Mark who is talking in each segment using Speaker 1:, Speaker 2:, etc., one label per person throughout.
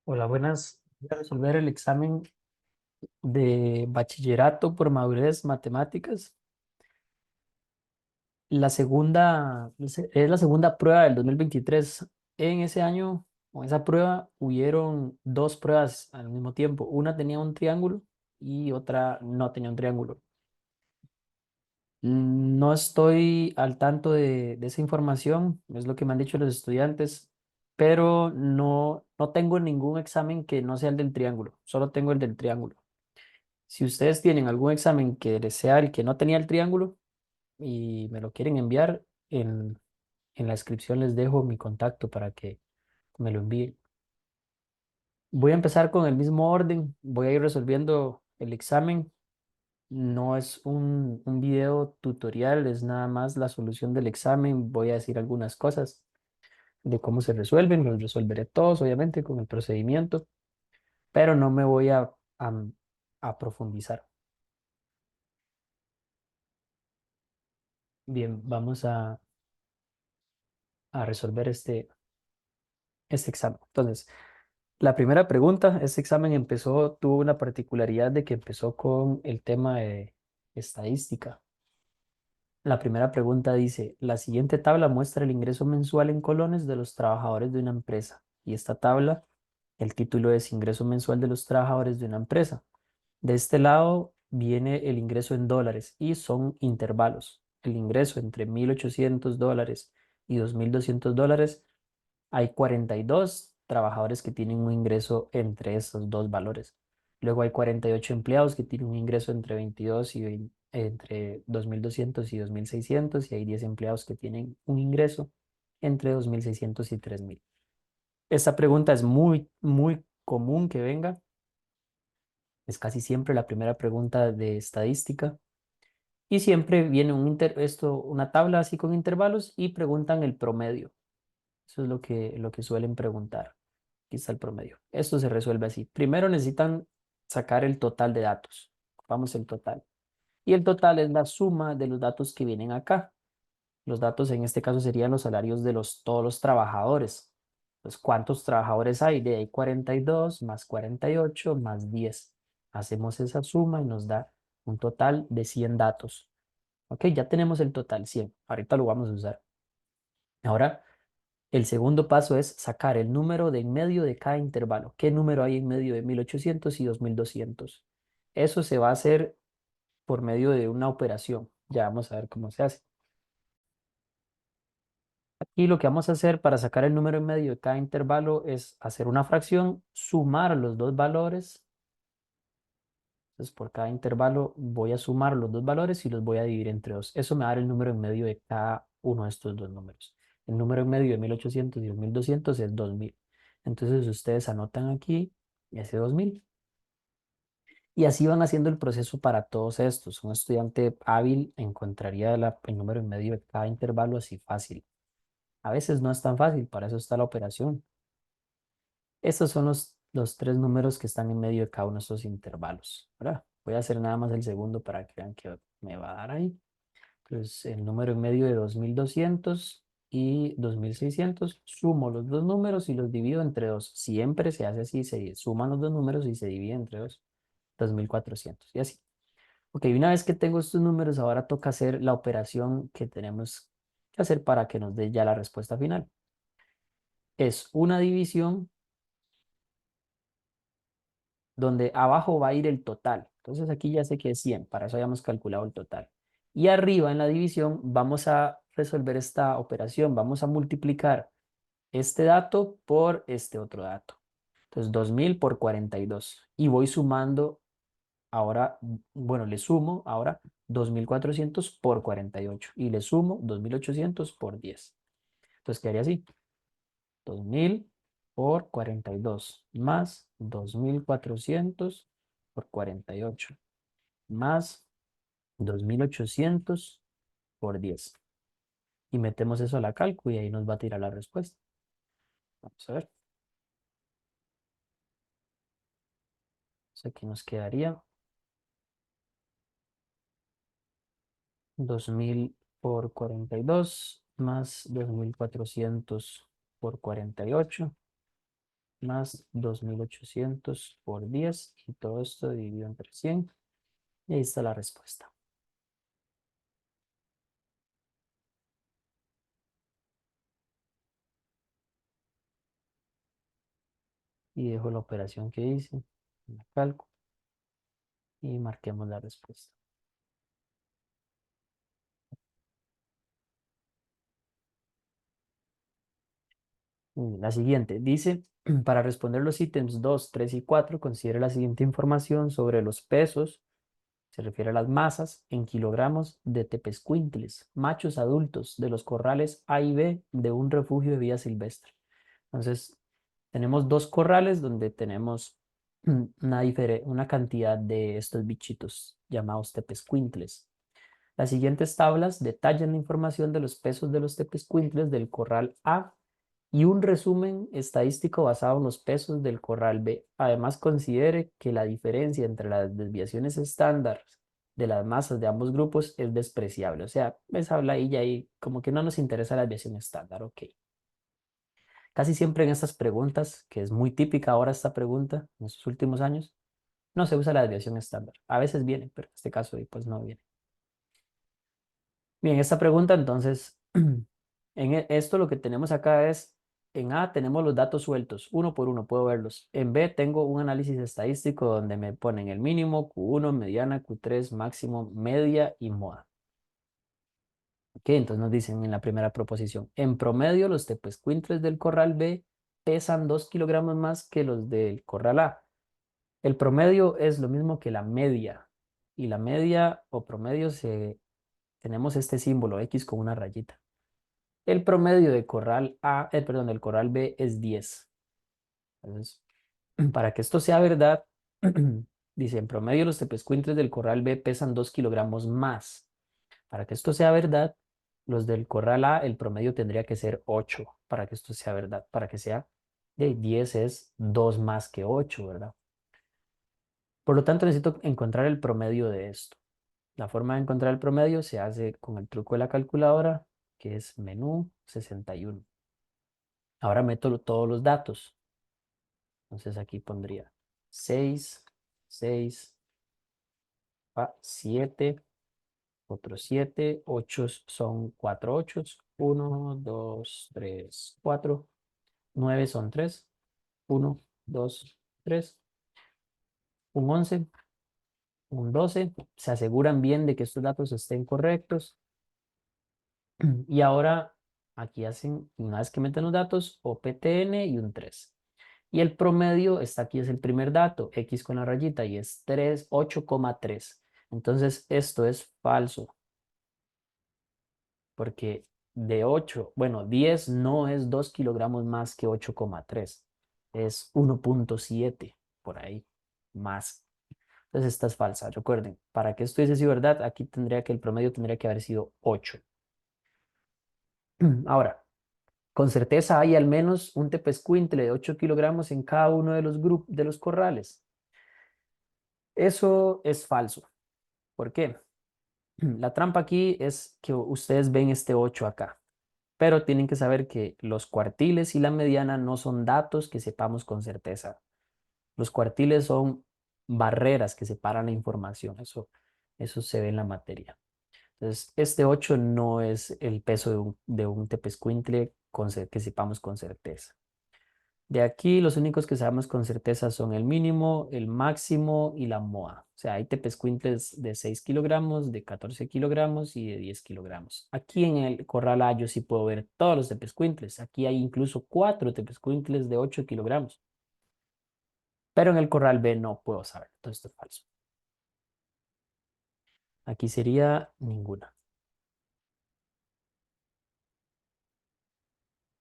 Speaker 1: Hola, buenas. Voy a resolver el examen de bachillerato por madurez matemáticas. Es la segunda prueba del 2023. En ese año, con esa prueba, hubieron dos pruebas al mismo tiempo. Una tenía un triángulo y otra no tenía un triángulo. No estoy al tanto de esa información, es lo que me han dicho los estudiantes, pero no tengo ningún examen que no sea el del triángulo, solo tengo el del triángulo. Si ustedes tienen algún examen que desea el que no tenía el triángulo y me lo quieren enviar, en la descripción les dejo mi contacto para que me lo envíen. Voy a empezar con el mismo orden, voy a ir resolviendo el examen. No es un video tutorial, es nada más la solución del examen. Voy a decir algunas cosas de cómo se resuelven, los resolveré todos, obviamente, con el procedimiento, pero no me voy a profundizar. Bien, vamos a resolver este examen. Entonces, la primera pregunta, este examen tuvo una particularidad de que empezó con el tema de estadística. La primera pregunta dice, la siguiente tabla muestra el ingreso mensual en colones de los trabajadores de una empresa. Y esta tabla, el título es Ingreso mensual de los trabajadores de una empresa. De este lado viene el ingreso en dólares y son intervalos. El ingreso entre $1.800 y $2.200. Hay 42 trabajadores que tienen un ingreso entre esos dos valores. Luego hay 48 empleados que tienen un ingreso entre 22 y entre 2.200 y 2.600 y hay 10 empleados que tienen un ingreso entre 2.600 y 3.000. Esta pregunta es muy, muy común que venga. Es casi siempre la primera pregunta de estadística y siempre viene una tabla así con intervalos y preguntan el promedio. Eso es lo que suelen preguntar. Aquí está el promedio. Esto se resuelve así. Primero necesitan sacar el total de datos. Vamos el total. Y el total es la suma de los datos que vienen acá. Los datos en este caso serían los salarios de todos los trabajadores. Entonces, ¿cuántos trabajadores hay? De ahí 42 más 48 más 10. Hacemos esa suma y nos da un total de 100 datos. Ok, ya tenemos el total 100. Ahorita lo vamos a usar. Ahora el segundo paso es sacar el número de en medio de cada intervalo. ¿Qué número hay en medio de 1.800 y 2.200? Eso se va a hacer por medio de una operación. Ya vamos a ver cómo se hace. Aquí lo que vamos a hacer para sacar el número en medio de cada intervalo es hacer una fracción, sumar los dos valores. Entonces, por cada intervalo voy a sumar los dos valores y los voy a dividir entre dos. Eso me va a dar el número en medio de cada uno de estos dos números. El número en medio de 1.800 y 2.200 es 2.000. Entonces, ustedes anotan aquí ese 2.000. Y así van haciendo el proceso para todos estos. Un estudiante hábil encontraría el número en medio de cada intervalo así fácil. A veces no es tan fácil, para eso está la operación. Estos son los tres números que están en medio de cada uno de estos intervalos, ¿verdad? Voy a hacer nada más el segundo para que vean que me va a dar ahí. Entonces, el número en medio de 2.200 y 2.600, sumo los dos números y los divido entre dos. Siempre se hace así, se suman los dos números y se divide entre dos. 2.400 y así. Ok, una vez que tengo estos números, ahora toca hacer la operación que tenemos que hacer para que nos dé ya la respuesta final. Es una división donde abajo va a ir el total. Entonces aquí ya sé que es 100, para eso habíamos calculado el total. Y arriba en la división vamos a resolver esta operación, vamos a multiplicar este dato por este otro dato. Entonces 2.000 por 42. Y voy sumando ahora, bueno, le sumo ahora 2.400 por 48 y le sumo 2.800 por 10. Entonces quedaría así, 2.000 por 42 más 2.400 por 48 más 2.800 por 10. Y metemos eso a la calcu y ahí nos va a tirar la respuesta. Vamos a ver. Entonces aquí nos quedaría 2.000 por 42 más 2.400 por 48 más 2.800 por 10 y todo esto dividido entre 100. Y ahí está la respuesta. Y dejo la operación que hice en la cálculo y marquemos la respuesta. La siguiente dice, para responder los ítems 2, 3 y 4, considere la siguiente información sobre los pesos, se refiere a las masas, en kilogramos de tepezcuintles, machos adultos de los corrales A y B de un refugio de vida silvestre. Entonces, tenemos dos corrales donde tenemos una cantidad de estos bichitos llamados tepezcuintles. Las siguientes tablas detallan la información de los pesos de los tepezcuintles del corral A y un resumen estadístico basado en los pesos del corral B. Además, considere que la diferencia entre las desviaciones estándar de las masas de ambos grupos es despreciable. O sea, ves habla ahí y ahí como que no nos interesa la desviación estándar, ok. Casi siempre en estas preguntas, que es muy típica ahora esta pregunta en estos últimos años, no se usa la desviación estándar. A veces viene, pero en este caso pues no viene. Bien, esta pregunta entonces, esto lo que tenemos acá es, en A tenemos los datos sueltos, uno por uno puedo verlos. En B tengo un análisis estadístico donde me ponen el mínimo, Q1, mediana, Q3, máximo, media y moda. Ok, entonces nos dicen en la primera proposición, en promedio los tepezcuintles del corral B pesan 2 kilogramos más que los del corral A. El promedio es lo mismo que la media. Y la media o promedio tenemos este símbolo X con una rayita. El promedio de corral A, perdón, del corral B es 10. Entonces, para que esto sea verdad, dice, en promedio los tepezcuintres del corral B pesan 2 kilogramos más. Para que esto sea verdad, los del corral A, el promedio tendría que ser 8 para que esto sea verdad. Para que sea de 10 es 2 más que 8, ¿verdad? Por lo tanto, necesito encontrar el promedio de esto. La forma de encontrar el promedio se hace con el truco de la calculadora, que es menú 61. Ahora meto todos los datos. Entonces aquí pondría 6, 6, 7, otros 7, 8 son 4 8, 1, 2, 3, 4, 9 son 3, 1, 2, 3, un 11, un 12. Se aseguran bien de que estos datos estén correctos. Y ahora aquí hacen, una vez que meten los datos, OPTN y un 3. Y el promedio está aquí, es el primer dato, X con la rayita, y es 3, 8,3. Entonces, esto es falso, porque de 8, bueno, 10 no es 2 kilogramos más que 8,3. Es 1,7 por ahí, más. Entonces, esta es falsa. Recuerden, para que esto hubiese sido verdad, aquí tendría que el promedio tendría que haber sido 8. Ahora, con certeza hay al menos un tepezcuintle de 8 kilogramos en cada uno de los grupos de los corrales. Eso es falso. ¿Por qué? La trampa aquí es que ustedes ven este 8 acá, pero tienen que saber que los cuartiles y la mediana no son datos que sepamos con certeza. Los cuartiles son barreras que separan la información. Eso se ve en la materia. Entonces, este 8 no es el peso de un tepezcuintle que sepamos con certeza. De aquí, los únicos que sabemos con certeza son el mínimo, el máximo y la MOA. O sea, hay tepezcuintles de 6 kilogramos, de 14 kilogramos y de 10 kilogramos. Aquí en el corral A yo sí puedo ver todos los tepezcuintles. Aquí hay incluso 4 tepezcuintles de 8 kilogramos. Pero en el corral B no puedo saber. Entonces esto es falso. Aquí sería ninguna.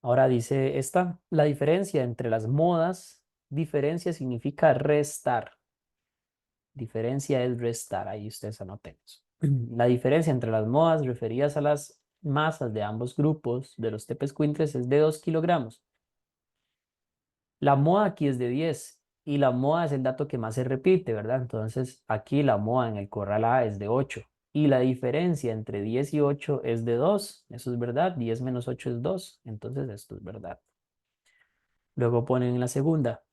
Speaker 1: Ahora dice esta, la diferencia entre las modas, diferencia significa restar. Diferencia es restar, ahí ustedes anoten eso. La diferencia entre las modas referidas a las masas de ambos grupos de los tepezcuintres es de 2 kilogramos. La moda aquí es de 10 y la moda es el dato que más se repite, ¿verdad? Entonces aquí la moda en el corral A es de 8 y la diferencia entre 10 y 8 es de 2. Eso es verdad, 10 menos 8 es 2, entonces esto es verdad. Luego ponen en la segunda.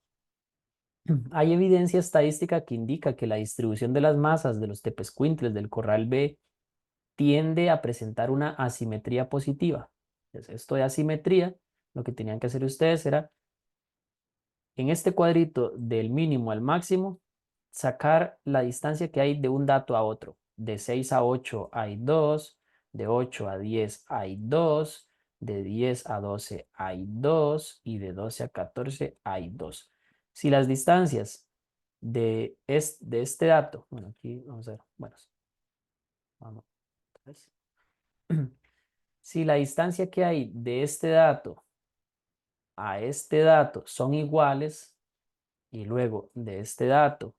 Speaker 1: Hay evidencia estadística que indica que la distribución de las masas de los tepescuintles del corral B tiende a presentar una asimetría positiva. Entonces, esto de asimetría, lo que tenían que hacer ustedes era, en este cuadrito del mínimo al máximo, sacar la distancia que hay de un dato a otro. De 6 a 8 hay 2, de 8 a 10 hay 2, de 10 a 12 hay 2 y de 12 a 14 hay 2. Si las distancias de este dato, bueno, aquí vamos a ver, bueno, vamos, pues. Si la distancia que hay de este dato a este dato son iguales y luego de este dato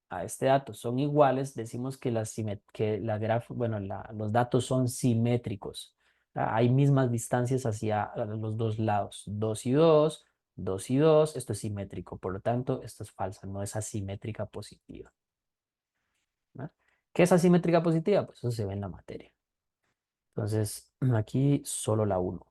Speaker 1: a este dato son iguales, decimos que los datos son simétricos. Hay mismas distancias hacia los dos lados, 2 y 2, 2 y 2, esto es simétrico, por lo tanto, esto es falsa, no es asimétrica positiva. ¿No? ¿Qué es asimétrica positiva? Pues eso se ve en la materia. Entonces, aquí solo la 1.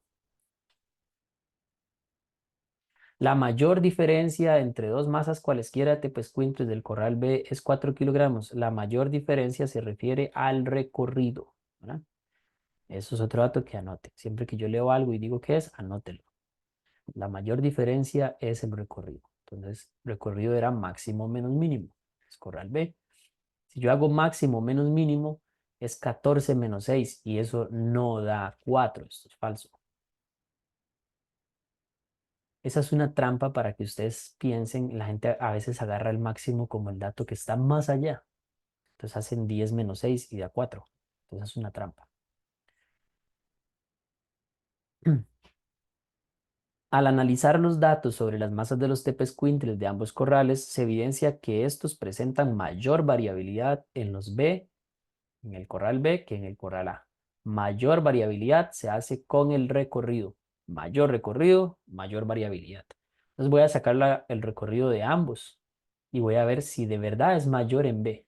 Speaker 1: La mayor diferencia entre dos masas cualesquiera de tepescuintles del corral B es 4 kilogramos. La mayor diferencia se refiere al recorrido, ¿verdad? Eso es otro dato que anote. Siempre que yo leo algo y digo qué es, anótelo. La mayor diferencia es el recorrido. Entonces, recorrido era máximo menos mínimo. Es corral B. Si yo hago máximo menos mínimo, es 14 menos 6 y eso no da 4. Esto es falso. Esa es una trampa para que ustedes piensen, la gente a veces agarra el máximo como el dato que está más allá. Entonces hacen 10 menos 6 y da 4. Entonces es una trampa. Al analizar los datos sobre las masas de los tepescuintles de ambos corrales, se evidencia que estos presentan mayor variabilidad en los B, en el corral B, que en el corral A. Mayor variabilidad se hace con el recorrido. Mayor recorrido, mayor variabilidad. Entonces voy a sacar el recorrido de ambos y voy a ver si de verdad es mayor en B.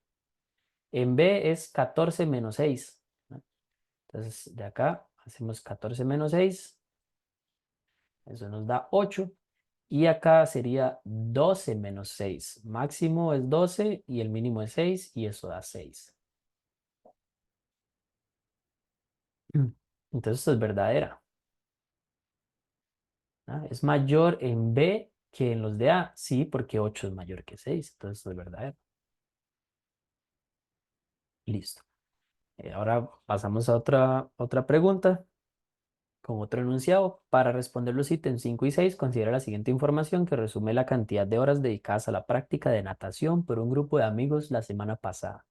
Speaker 1: En B es 14 menos 6, ¿no? Entonces de acá hacemos 14 menos 6, eso nos da 8. Y acá sería 12 menos 6. Máximo es 12 y el mínimo es 6 y eso da 6. Entonces esto es verdadera. ¿Ah? Es mayor en B que en los de A. Sí, porque 8 es mayor que 6. Entonces esto es verdadero. Listo. Ahora pasamos a otra pregunta con otro enunciado. Para responder los ítems 5 y 6, considera la siguiente información que resume la cantidad de horas dedicadas a la práctica de natación por un grupo de amigos la semana pasada.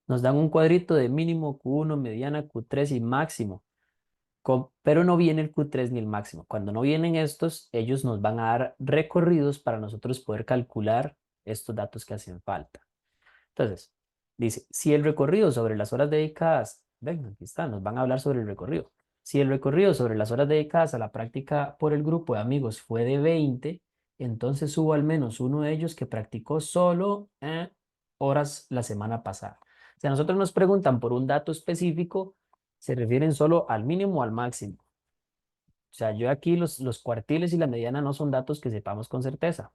Speaker 1: Nos dan un cuadrito de mínimo, Q1, mediana, Q3 y máximo. Pero no viene el Q3 ni el máximo. Cuando no vienen estos, ellos nos van a dar recorridos para nosotros poder calcular estos datos que hacen falta. Entonces, dice, si el recorrido sobre las horas dedicadas, ven, aquí está, nos van a hablar sobre el recorrido. Si el recorrido sobre las horas dedicadas a la práctica por el grupo de amigos fue de 20, entonces hubo al menos uno de ellos que practicó solo horas la semana pasada. Si a nosotros nos preguntan por un dato específico, se refieren solo al mínimo o al máximo. O sea, yo aquí los cuartiles y la mediana no son datos que sepamos con certeza.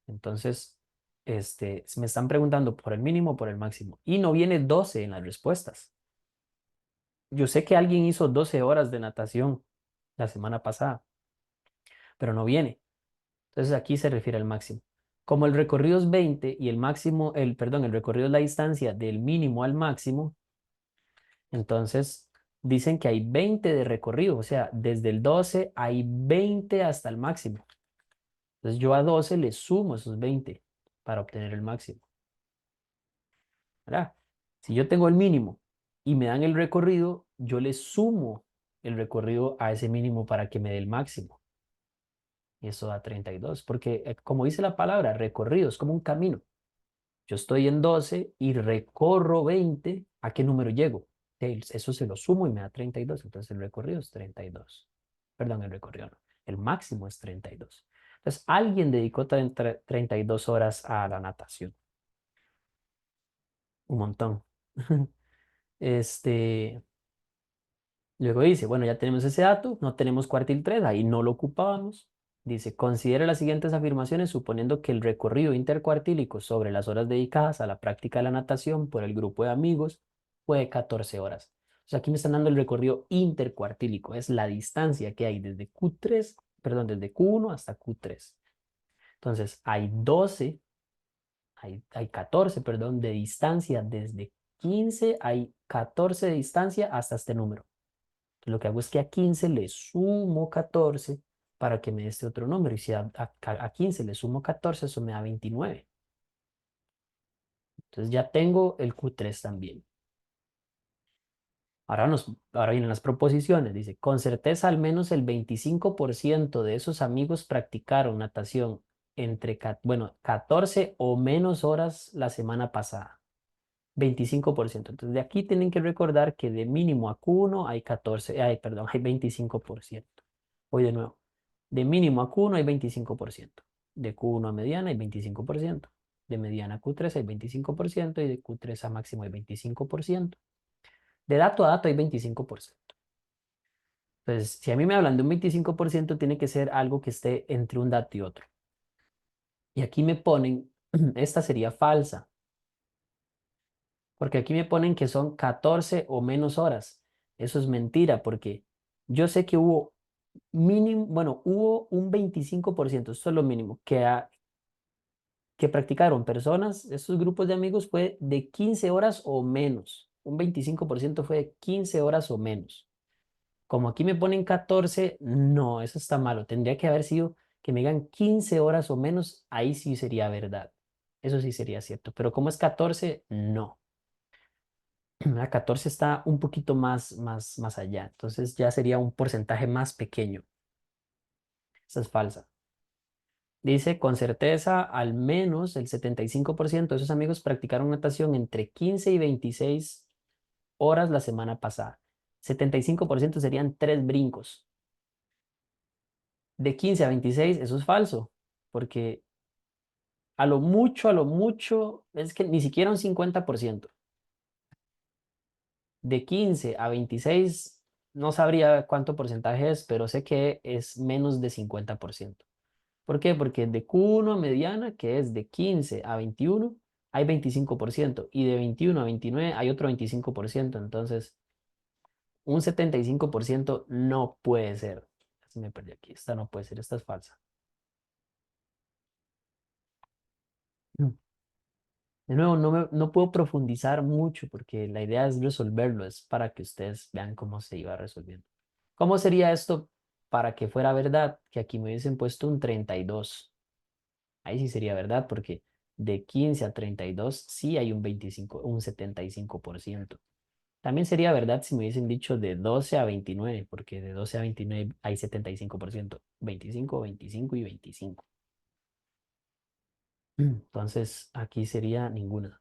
Speaker 1: Entonces, me están preguntando por el mínimo o por el máximo. Y no viene 12 en las respuestas. Yo sé que alguien hizo 12 horas de natación la semana pasada, pero no viene. Entonces aquí se refiere al máximo. Como el recorrido es 20 y el máximo, perdón, el recorrido es la distancia del mínimo al máximo, entonces dicen que hay 20 de recorrido, o sea, desde el 12 hay 20 hasta el máximo. Entonces yo a 12 le sumo esos 20 para obtener el máximo. ¿Verdad? Si yo tengo el mínimo y me dan el recorrido, yo le sumo el recorrido a ese mínimo para que me dé el máximo. Y eso da 32, porque como dice la palabra, recorrido es como un camino. Yo estoy en 12 y recorro 20, ¿a qué número llego? Eso se lo sumo y me da 32, entonces el recorrido es 32. Perdón, el recorrido no, el máximo es 32. Entonces, alguien dedicó 32 horas a la natación. Un montón. Este, Luego dice, bueno, ya tenemos ese dato, no tenemos cuartil 3, ahí no lo ocupábamos. Dice, considere las siguientes afirmaciones suponiendo que el recorrido intercuartílico sobre las horas dedicadas a la práctica de la natación por el grupo de amigos fue de 14 horas. O sea, aquí me están dando el recorrido intercuartílico, es la distancia que hay desde Q3, perdón, desde Q1 hasta Q3. Entonces, hay 14, perdón, de distancia desde 15, hay 14 de distancia hasta este número. Lo que hago es que a 15 le sumo 14 para que me dé este otro número. Y si a 15 le sumo 14, eso me da 29. Entonces ya tengo el Q3 también. Ahora vienen las proposiciones. Dice, con certeza al menos el 25% de esos amigos practicaron natación entre, bueno, 14 o menos horas la semana pasada. 25%. Entonces de aquí tienen que recordar que de mínimo a Q1 hay 14, perdón, hay 25%. Voy de nuevo. De mínimo a Q1 hay 25%. De Q1 a mediana hay 25%. De mediana a Q3 hay 25% y de Q3 a máximo hay 25%. De dato a dato hay 25%. Entonces, si a mí me hablan de un 25%, tiene que ser algo que esté entre un dato y otro. Y aquí me ponen, esta sería falsa, porque aquí me ponen que son 14 o menos horas. Eso es mentira, porque yo sé que hubo mínimo, bueno, hubo un 25%, esto es lo mínimo, que practicaron personas, estos grupos de amigos fue de 15 horas o menos. Un 25% fue de 15 horas o menos. Como aquí me ponen 14, no, eso está malo. Tendría que haber sido que me digan 15 horas o menos, ahí sí sería verdad. Eso sí sería cierto. Pero como es 14, no. La 14 está un poquito más allá. Entonces ya sería un porcentaje más pequeño. Esa es falsa. Dice, con certeza, al menos el 75% de esos amigos practicaron natación entre 15 y 26 horas la semana pasada. 75% serían 3 brincos. De 15 a 26, eso es falso, porque a lo mucho, es que ni siquiera un 50%. De 15 a 26, no sabría cuánto porcentaje es, pero sé que es menos de 50%. ¿Por qué? Porque de Q1 a mediana, que es de 15 a 21, hay 25%, y de 21 a 29 hay otro 25%. Entonces, un 75% no puede ser. Se me perdí aquí. Esta no puede ser, esta es falsa. De nuevo, no puedo profundizar mucho porque la idea es resolverlo, es para que ustedes vean cómo se iba resolviendo. ¿Cómo sería esto para que fuera verdad? Que aquí me hubiesen puesto un 32. Ahí sí sería verdad porque de 15 a 32 sí hay un 75%. También sería verdad si me hubiesen dicho de 12 a 29, porque de 12 a 29 hay 75%. 25, 25 y 25. Entonces aquí sería ninguna.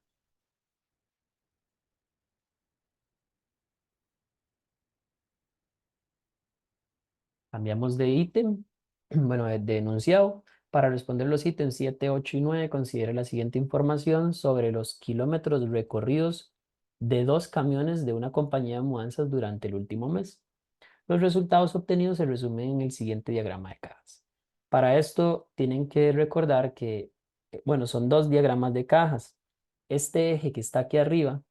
Speaker 1: Cambiamos de ítem, bueno, de enunciado. Para responder los ítems 7, 8 y 9, considere la siguiente información sobre los kilómetros recorridos de dos camiones de una compañía de mudanzas durante el último mes. Los resultados obtenidos se resumen en el siguiente diagrama de cajas. Para esto tienen que recordar que, bueno, son dos diagramas de cajas. Este eje que está aquí arriba,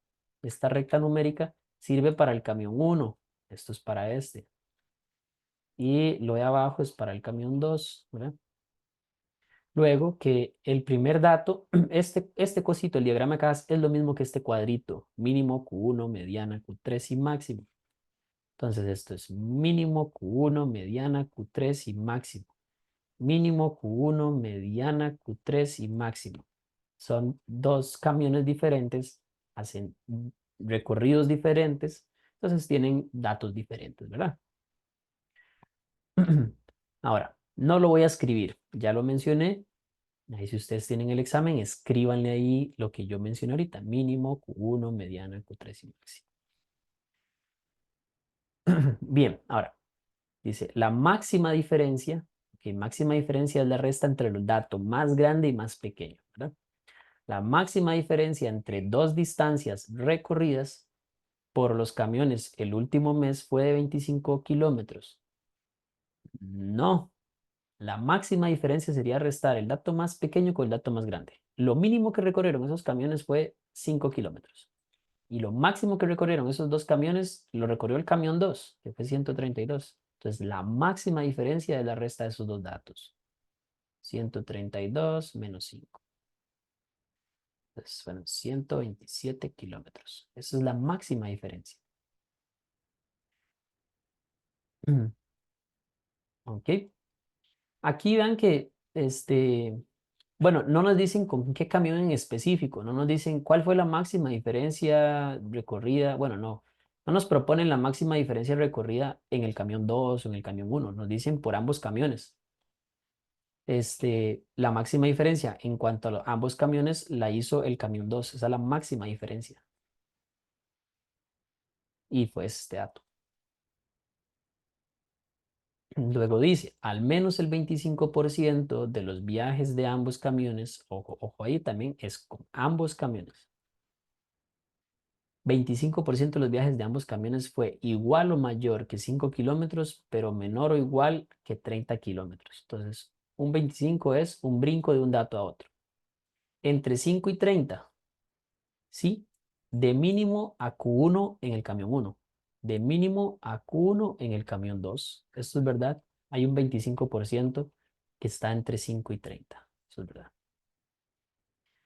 Speaker 1: esta recta numérica, sirve para el camión 1. Esto es para este. Y lo de abajo es para el camión 2, ¿verdad? Luego que el primer dato, este cosito, el diagrama de cajas, es lo mismo que este cuadrito, mínimo Q1, mediana Q3 y máximo. Entonces esto es mínimo Q1, mediana Q3 y máximo. Mínimo Q1, mediana Q3 y máximo. Son dos camiones diferentes, hacen recorridos diferentes, entonces tienen datos diferentes, ¿verdad? Ahora, no lo voy a escribir, ya lo mencioné. Ahí si ustedes tienen el examen, escríbanle ahí lo que yo mencioné ahorita, mínimo, Q1, mediana, Q3 y máximo. Bien, ahora, dice, la máxima diferencia, que máxima diferencia es la resta entre el dato más grande y más pequeño, ¿verdad? La máxima diferencia entre dos distancias recorridas por los camiones el último mes fue de 25 kilómetros. No, La máxima diferencia sería restar el dato más pequeño con el dato más grande. Lo mínimo que recorrieron esos camiones fue 5 kilómetros. Y lo máximo que recorrieron esos dos camiones lo recorrió el camión 2, que fue 132. Entonces, la máxima diferencia es la resta de esos dos datos. 132 menos 5. Entonces, fueron 127 kilómetros. Esa es la máxima diferencia. Ok. Aquí vean que, bueno, no nos dicen con qué camión en específico, no nos dicen cuál fue la máxima diferencia recorrida. Bueno, no, no nos proponen la máxima diferencia recorrida en el camión 2 o en el camión uno, nos dicen por ambos camiones. La máxima diferencia en cuanto a ambos camiones la hizo el camión 2, esa es la máxima diferencia. Y fue este dato. Luego dice, al menos el 25% de los viajes de ambos camiones, ojo, ojo ahí también es con ambos camiones. 25% de los viajes de ambos camiones fue igual o mayor que 5 kilómetros, pero menor o igual que 30 kilómetros. Entonces, un 25 es un brinco de un dato a otro. Entre 5 y 30, ¿sí? De mínimo a Q1 en el camión uno, de mínimo a Q1 en el camión 2. Esto es verdad. Hay un 25% que está entre 5 y 30. Eso es verdad.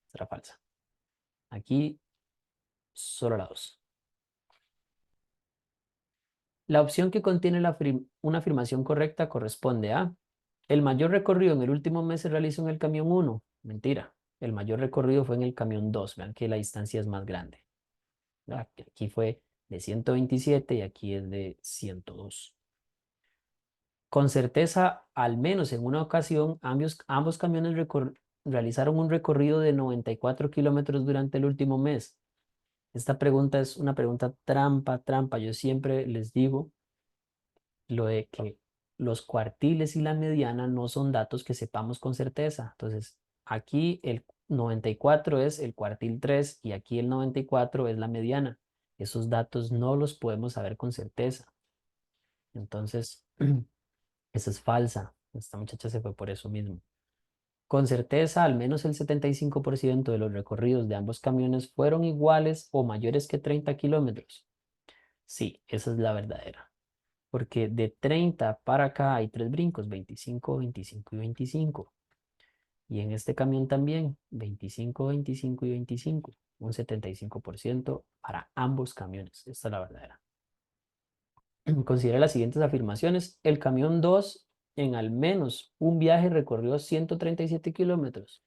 Speaker 1: Será falsa. Aquí solo la 2. La opción que contiene una afirmación correcta corresponde a: el mayor recorrido en el último mes se realizó en el camión uno. Mentira. El mayor recorrido fue en el camión 2. Vean que la distancia es más grande. Aquí fue de 127 y aquí es de 102. Con certeza, al menos en una ocasión, ambos camiones realizaron un recorrido de 94 kilómetros durante el último mes. Esta pregunta es una pregunta trampa, trampa. Yo siempre les digo lo de que los cuartiles y la mediana no son datos que sepamos con certeza. Entonces, aquí el 94 es el cuartil 3 y aquí el 94 es la mediana. Esos datos no los podemos saber con certeza. Entonces, esa es falsa. Esta muchacha se fue por eso mismo. Con certeza, al menos el 75% de los recorridos de ambos camiones fueron iguales o mayores que 30 kilómetros. Sí, esa es la verdadera. Porque de 30 para acá hay tres brincos: 25, 25 y 25. Y en este camión también, 25, 25 y 25. Un 75% para ambos camiones. Esta es la verdadera. Considera las siguientes afirmaciones. El camión 2 en al menos un viaje recorrió 137 kilómetros.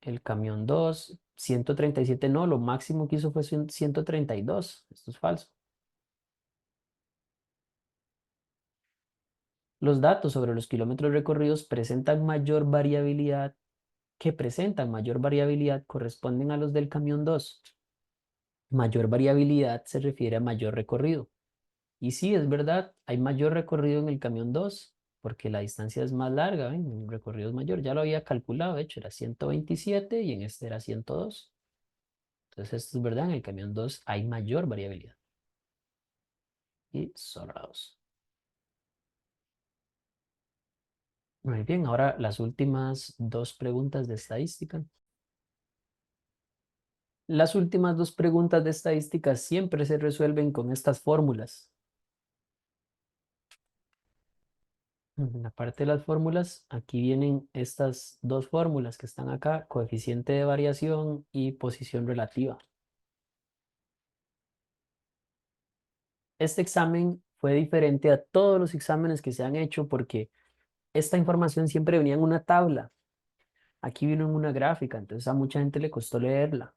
Speaker 1: El camión 2, 137 no, lo máximo que hizo fue 132. Esto es falso. Los datos sobre los kilómetros recorridos presentan mayor variabilidad corresponden a los del camión 2. Mayor variabilidad se refiere a mayor recorrido. Y sí, es verdad, hay mayor recorrido en el camión 2 porque la distancia es más larga, ¿ven? El recorrido es mayor. Ya lo había calculado, de hecho era 127 y en este era 102. Entonces esto es verdad, en el camión 2 hay mayor variabilidad. Y solo la 2. Muy bien, ahora las últimas dos preguntas de estadística. Las últimas dos preguntas de estadística siempre se resuelven con estas fórmulas. En la parte de las fórmulas, aquí vienen estas dos fórmulas que están acá: coeficiente de variación y posición relativa. Este examen fue diferente a todos los exámenes que se han hecho porque esta información siempre venía en una tabla. Aquí vino en una gráfica, entonces a mucha gente le costó leerla,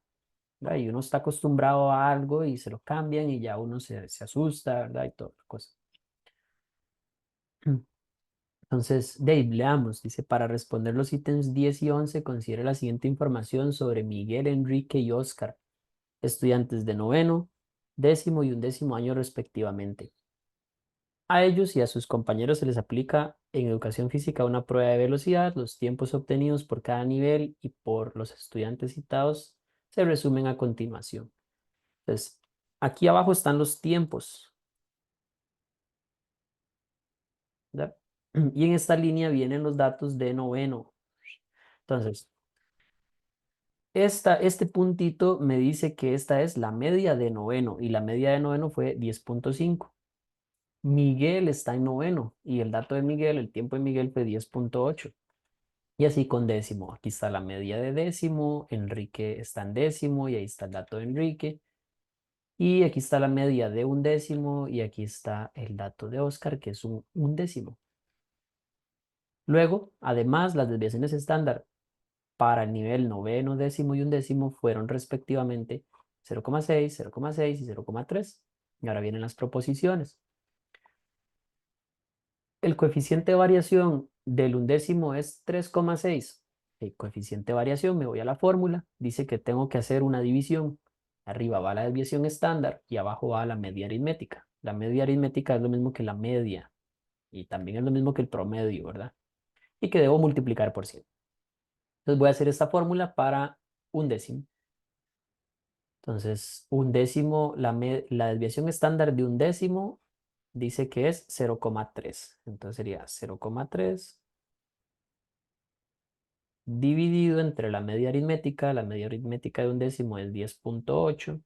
Speaker 1: ¿verdad? Y uno está acostumbrado a algo y se lo cambian y ya uno se asusta, ¿verdad? Y toda la cosa. Entonces, Dave, leamos. Dice: para responder los ítems 10 y 11, considere la siguiente información sobre Miguel, Enrique y Oscar, estudiantes de noveno, décimo y undécimo año respectivamente. A ellos y a sus compañeros se les aplica en educación física una prueba de velocidad. Los tiempos obtenidos por cada nivel y por los estudiantes citados se resumen a continuación. Entonces, aquí abajo están los tiempos, ¿verdad? Y en esta línea vienen los datos de noveno. Entonces, este puntito me dice que esta es la media de noveno y la media de noveno fue 10.5. Miguel está en noveno y el dato de Miguel, el tiempo de Miguel fue 10.8. Y así con décimo. Aquí está la media de décimo, Enrique está en décimo y ahí está el dato de Enrique. Y aquí está la media de un décimo y aquí está el dato de Oscar, que es un décimo. Luego, además, las desviaciones estándar para el nivel noveno, décimo y undécimo fueron respectivamente 0,6, 0,6 y 0,3. Y ahora vienen las proposiciones. El coeficiente de variación del undécimo es 3,6. El coeficiente de variación, me voy a la fórmula, dice que tengo que hacer una división. Arriba va la desviación estándar y abajo va la media aritmética. La media aritmética es lo mismo que la media y también es lo mismo que el promedio, ¿verdad? Y que debo multiplicar por 100. Entonces voy a hacer esta fórmula para un décimo. Entonces, un décimo, la desviación estándar de un décimo dice que es 0,3. Entonces sería 0,3 dividido entre la media aritmética de un décimo es 10.8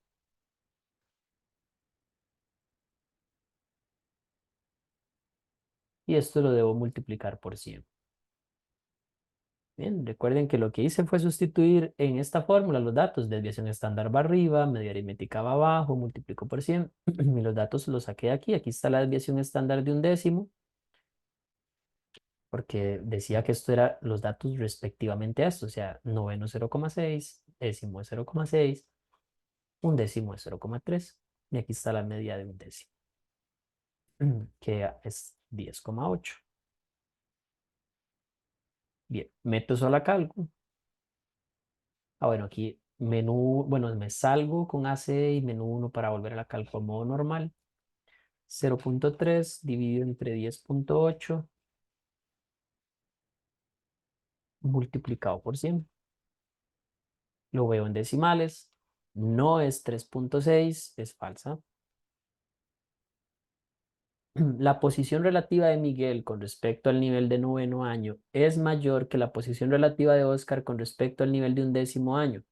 Speaker 1: y esto lo debo multiplicar por 100. Bien, recuerden que lo que hice fue sustituir en esta fórmula los datos, desviación estándar va arriba, media aritmética va abajo, multiplico por 100 y los datos los saqué aquí. Aquí está la desviación estándar de un décimo, porque decía que esto era los datos respectivamente a esto, o sea, noveno 0,6, décimo es 0,6, un décimo es 0,3 y aquí está la media de un décimo, que es 10,8. Bien, meto eso a la cálculo. Ah, bueno, aquí menú, bueno, me salgo con AC y menú 1 para volver a la cálculo modo normal. 0,3 dividido entre 10.8 multiplicado por 100. Lo veo en decimales. No es 3,6, es falsa. La posición relativa de Miguel con respecto al nivel de noveno año es mayor que la posición relativa de Oscar con respecto al nivel de undécimo año.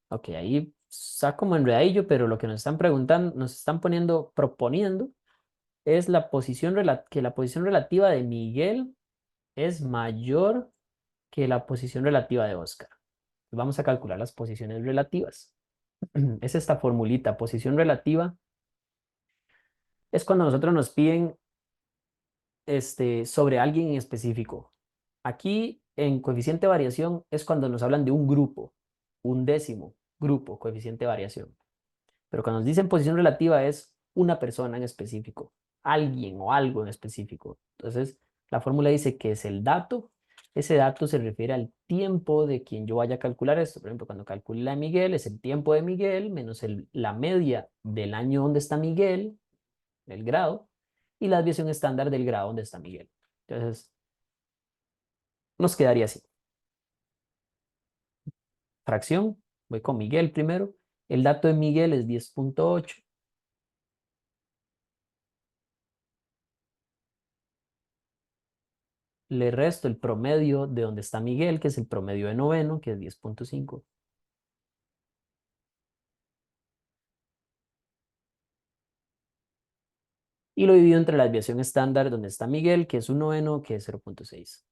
Speaker 1: Ok, ahí está como enredadillo, pero lo que nos están preguntando, nos están proponiendo es que la posición relativa de Miguel es mayor que la posición relativa de Oscar. Vamos a calcular las posiciones relativas. Es esta formulita, posición relativa, es cuando nosotros nos piden sobre alguien en específico. Aquí en coeficiente de variación es cuando nos hablan de un grupo, un décimo grupo, coeficiente de variación. Pero cuando nos dicen posición relativa es una persona en específico, alguien o algo en específico. Entonces, la fórmula dice que es el dato. Ese dato se refiere al tiempo de quien yo vaya a calcular esto. Por ejemplo, cuando calcule la de Miguel, es el tiempo de Miguel menos la media del año donde está Miguel, el grado, y la desviación estándar del grado donde está Miguel. Entonces, nos quedaría así. Fracción, voy con Miguel primero. El dato de Miguel es 10.8. Le resto el promedio de donde está Miguel, que es el promedio de noveno, que es 10.5. Y lo divido entre la desviación estándar donde está Miguel, que es un noveno, que es 0.6.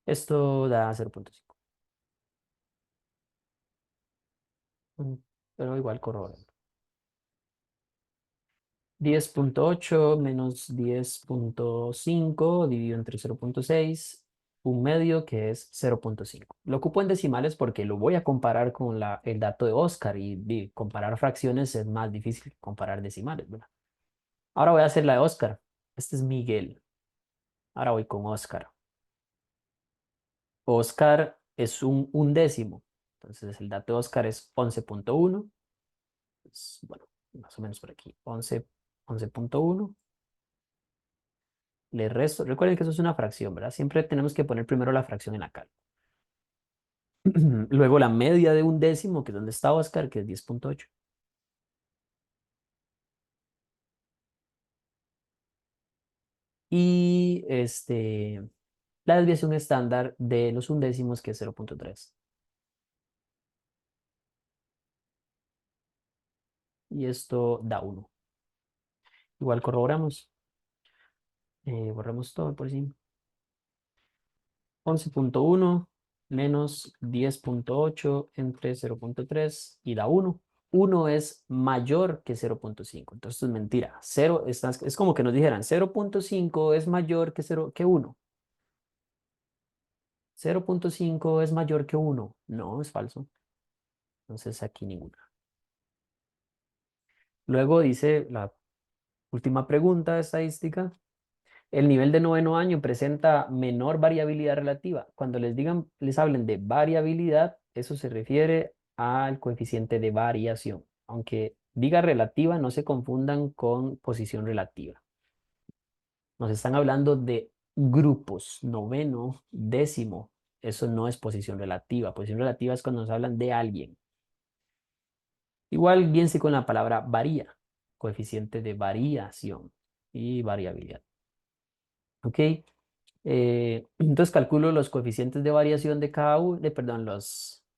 Speaker 1: Esto da 0.5. Pero igual corroborando. 10.8 menos 10.5 dividido entre 0.6, un medio que es 0.5. Lo ocupo en decimales porque lo voy a comparar con el dato de Oscar y comparar fracciones es más difícil que comparar decimales, ¿verdad? Ahora voy a hacer la de Oscar. Este es Miguel. Ahora voy con Oscar. Oscar es un décimo. Entonces el dato de Oscar es 11.1. Bueno, más o menos por aquí. 11.1. Le resto. Recuerden que eso es una fracción, ¿verdad? Siempre tenemos que poner primero la fracción en la cal. Luego la media de un décimo, que es donde está Oscar, que es 10.8. y la desviación estándar de los undécimos, que es 0,3. Y esto da 1. Igual corroboramos. Borramos todo por sí. 11,1 menos 10,8 entre 0,3 y da 1. 1 es mayor que 0,5. Entonces es mentira. Es como que nos dijeran 0,5 es mayor que 0, que 1. 0,5 es mayor que 1. No, es falso. Entonces aquí ninguna. Luego dice la última pregunta de estadística. El nivel de noveno año presenta menor variabilidad relativa. Cuando les hablen de variabilidad, eso se refiere al coeficiente de variación. Aunque diga relativa, no se confundan con posición relativa. Nos están hablando de grupos, noveno, décimo. Eso no es posición relativa. Posición relativa es cuando nos hablan de alguien. Igual bien sí con la palabra varía, coeficiente de variación y variabilidad. ¿Ok? Entonces calculo los coeficientes de variación de cada uno, perdón,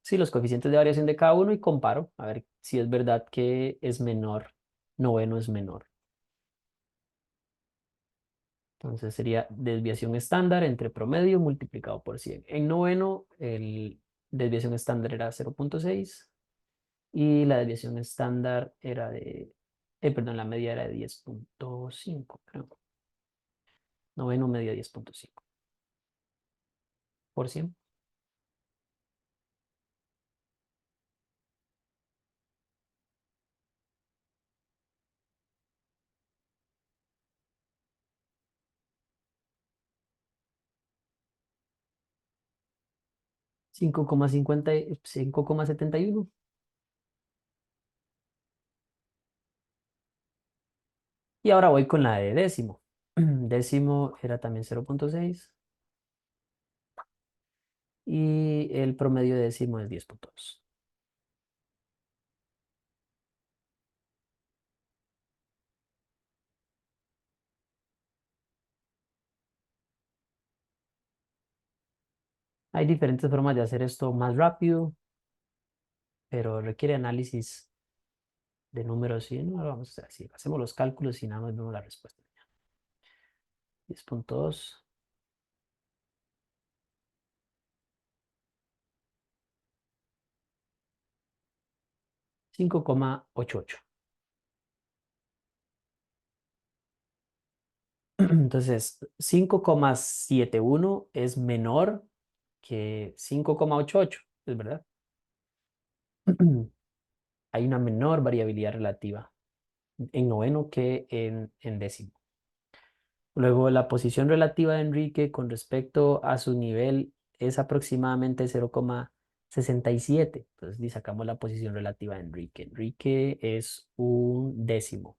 Speaker 1: sí, los coeficientes de variación de cada uno y comparo a ver si es verdad que es menor, noveno es menor. Entonces sería desviación estándar entre promedio multiplicado por 100. En noveno, el desviación estándar era 0,6 y la desviación estándar era perdón, la media era de 10,5, creo. Noveno media 10,5 por 100. 5,71. Y ahora voy con la de décimo. Décimo era también 0,6 y el promedio de décimo es 10,2. Hay diferentes formas de hacer esto más rápido, pero requiere análisis de números y no lo vamos a hacer así. Hacemos los cálculos y nada más vemos la respuesta. 10,2, 5,88. Entonces, 5,71 es menor que 5,88, ¿es verdad? Hay una menor variabilidad relativa en noveno que en décimo. Luego, la posición relativa de Enrique con respecto a su nivel es aproximadamente 0,67. Entonces, y sacamos la posición relativa de Enrique. Enrique es un décimo.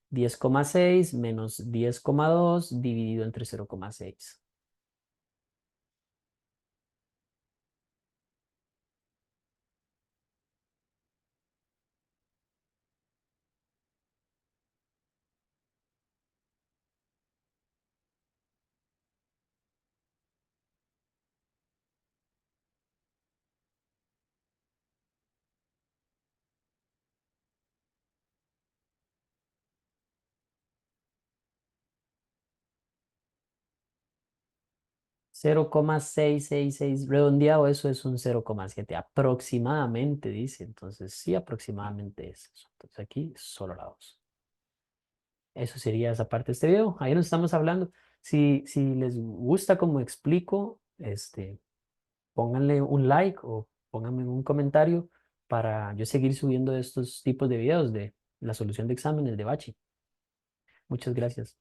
Speaker 1: 10,6 menos 10,2 dividido entre 0,6. 0,666 redondeado, eso es un 0,7 aproximadamente, dice. Entonces, sí, aproximadamente es eso. Entonces, aquí solo la 2. Eso sería esa parte de este video. Ahí nos estamos hablando. Si les gusta como explico, pónganle un like o pónganme un comentario para yo seguir subiendo estos tipos de videos de la solución de exámenes de Bachi. Muchas gracias.